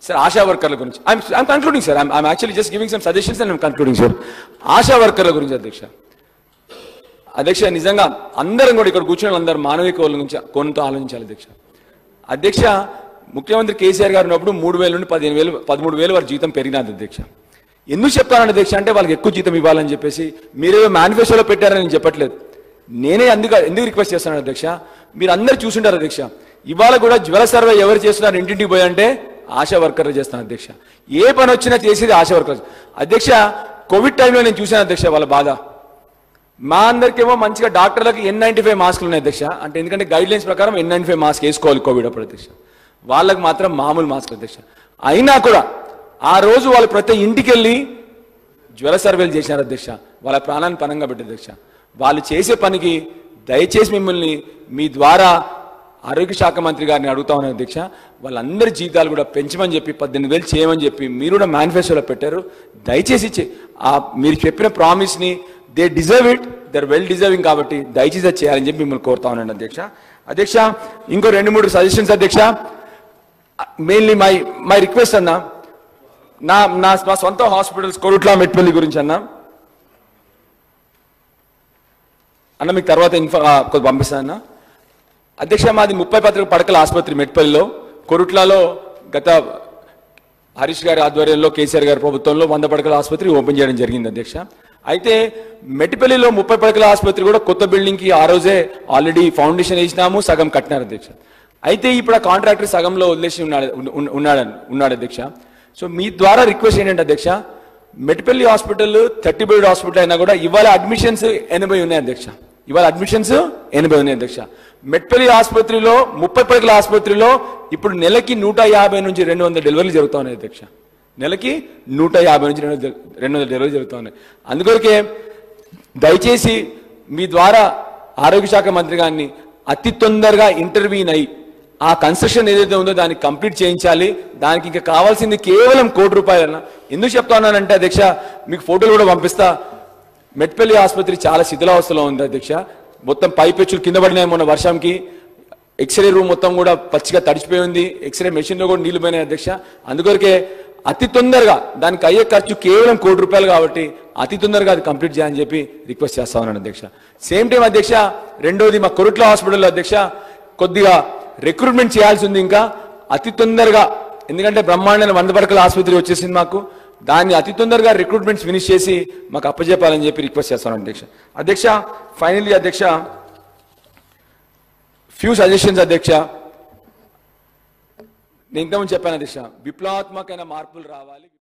Sir Asha వర్కర్ల గురించి I'm concluding sir. I'm actually just giving some suggestions and I'm concluding sir. Asha వర్కర్ల గురించి అధ్యక్ష నిజంగా అందరం కూడా ఇక్కడ కూర్చున్న అందరూ మానవిక గురించి కొంత ఆలోచించాలి అధ్యక్ష. ముఖ్యమంత్రి కేసీఆర్ గారు ఉన్నప్పుడు 3,000 నుండి 15,000 13,000 వారి జీతం పెరిగినది అధ్యక్ష. ఎందుకు చెప్తానని అధ్యక్ష అంటే వాళ్ళకి ఎక్కువ జీతం ఇవ్వాలని చెప్పేసి మీరేదో మేనిఫెస్టోలో పెట్టారని నేను చెప్పట్లేదు. నేనే ఎందుకు రిక్వెస్ట్ చేస్తున్నాను అధ్యక్ష, మీరు అందరు చూసుంటారు అధ్యక్ష. ఇవాళ కూడా జ్వర సర్వే ఎవరు చేస్తున్నారు ఇంటింటికి పోయి అంటే ఆశా వర్కర్లు చేస్తాను అధ్యక్ష. ఏ పని వచ్చినా చేసేది ఆశా వర్కర్లు అధ్యక్ష. కోవిడ్ టైంలో నేను చూశాను అధ్యక్ష వాళ్ళ బాధ. మా అందరికేమో మంచిగా డాక్టర్లకు N95 మాస్కులు ఉన్నాయి అధ్యక్ష. అంటే ఎందుకంటే గైడ్ లైన్స్ ప్రకారం N95 మాస్క్ వేసుకోవాలి కోవిడ్ అప్పుడు అధ్యక్ష. వాళ్ళకి మాత్రం మామూలు మాస్క్ అధ్యక్ష. అయినా కూడా ఆ రోజు వాళ్ళు ప్రతి ఇంటికి వెళ్ళి జ్వర సర్వేలు చేశారు అధ్యక్ష. వాళ్ళ ప్రాణాన్ని పనంగా పెట్టారు అధ్యక్ష. వాళ్ళు చేసే పనికి దయచేసి మిమ్మల్ని మీ ద్వారా ఆరోగ్య శాఖ మంత్రి గారిని అడుగుతా ఉన్నాను అధ్యక్ష. వాళ్ళందరి జీతాలు కూడా పెంచమని చెప్పి 18,000 చేయమని చెప్పి మీరు కూడా మేనిఫెస్టోలో పెట్టారు. దయచేసి మీరు చెప్పిన ప్రామిస్ని they deserve it, they are well deserving కాబట్టి దయచేసి చేయాలని చెప్పి మిమ్మల్ని కోరుతా ఉన్నాను అధ్యక్ష. ఇంకో 2-3 సజెషన్స్ అధ్యక్ష. మెయిన్లీ మై రిక్వెస్ట్ అన్న, నా సొంత హాస్పిటల్స్ కొరుట్ల మెట్పల్లి గురించి అన్న మీకు తర్వాత కొద్ది పంపిస్తాను అన్న అధ్యక్ష. మాది 30 పడకల ఆసుపత్రి మెట్పల్లిలో. కొరుట్లలో గత హరీష్ గారి ఆధ్వర్యంలో కేసీఆర్ గారి ప్రభుత్వంలో 100 పడకల ఆసుపత్రి ఓపెన్ చేయడం జరిగింది అధ్యక్ష. అయితే మెట్పల్లిలో 30 పడకల ఆసుపత్రి కూడా కొత్త బిల్డింగ్కి ఆ రోజే ఆల్రెడీ ఫౌండేషన్ వేసినాము, సగం కట్టినారు అధ్యక్ష. అయితే ఇప్పుడు ఆ కాంట్రాక్టర్ సగంలో వదిలేసి ఉన్నాడు అధ్యక్ష. సో మీ ద్వారా రిక్వెస్ట్ ఏంటంటే అధ్యక్ష, మెట్పల్లి హాస్పిటల్ 30 బెడ్ హాస్పిటల్ అయినా కూడా ఇవాళ అడ్మిషన్స్ 80 ఉన్నాయి అధ్యక్ష. ఇవాళ అడ్మిషన్స్ 80 ఉన్నాయి అధ్యక్ష. మెట్పల్లి ఆసుపత్రిలో 30 పడకల ఆసుపత్రిలో ఇప్పుడు నెలకి 150 నుంచి 200 డెలివరీలు జరుగుతూ ఉన్నాయి అధ్యక్ష. నెలకి 150 నుంచి 200 డెలివరీలు జరుగుతూ ఉన్నాయి. అందుకొరకే దయచేసి మీ ద్వారా ఆరోగ్య శాఖ మంత్రి గారిని అతి తొందరగా ఇంటర్వ్యూన్ అయ్యి ఆ కన్స్ట్రక్షన్ ఏదైతే ఉందో దాన్ని కంప్లీట్ చేయించాలి. దానికి ఇంకా కావాల్సింది కేవలం ₹1,00,00,000. ఎందుకు చెప్తా ఉన్నానంటే అధ్యక్ష, మీకు ఫోటోలు కూడా పంపిస్తా. మెట్పల్లి ఆసుపత్రి చాలా శిథిలావస్థలో ఉంది అధ్యక్ష. మొత్తం పైపెచ్చులు కింద పడినాయి మొన్న వర్షంకి. ఎక్స్రే రూమ్ మొత్తం కూడా పచ్చిగా తడిచిపోయి ఉంది. ఎక్స్రే మెషిన్లో కూడా నీళ్లు పోయినాయి అధ్యక్ష. అందుకొరకే అతి తొందరగా దానికి అయ్యే ఖర్చు కేవలం ₹1,00,00,000 కాబట్టి అతి తొందరగా అది కంప్లీట్ చేయాలని చెప్పి రిక్వెస్ట్ చేస్తా ఉన్నాను అధ్యక్ష. సేమ్ టైం అధ్యక్ష, రెండోది మా కొరుట్ల హాస్పిటల్లో అధ్యక్ష కొద్దిగా రిక్రూట్మెంట్ చేయాల్సి ఉంది ఇంకా అతి తొందరగా. ఎందుకంటే బ్రహ్మాండమైన 100 పడకల ఆసుపత్రి వచ్చేసింది మాకు. దాన్ని అతి తొందరగా రిక్రూట్మెంట్స్ ఫినిష్ చేసి మాకు అప్పచెప్పాలని చెప్పి రిక్వెస్ట్ చేస్తాను అధ్యక్ష. ఫైనల్లీ అధ్యక్ష, ఫ్యూ సజెషన్స్ అధ్యక్ష. నేను ఇంతకుముందు చెప్పాను అధ్యక్ష, విప్లవాత్మకమైన మార్పులు రావాలి.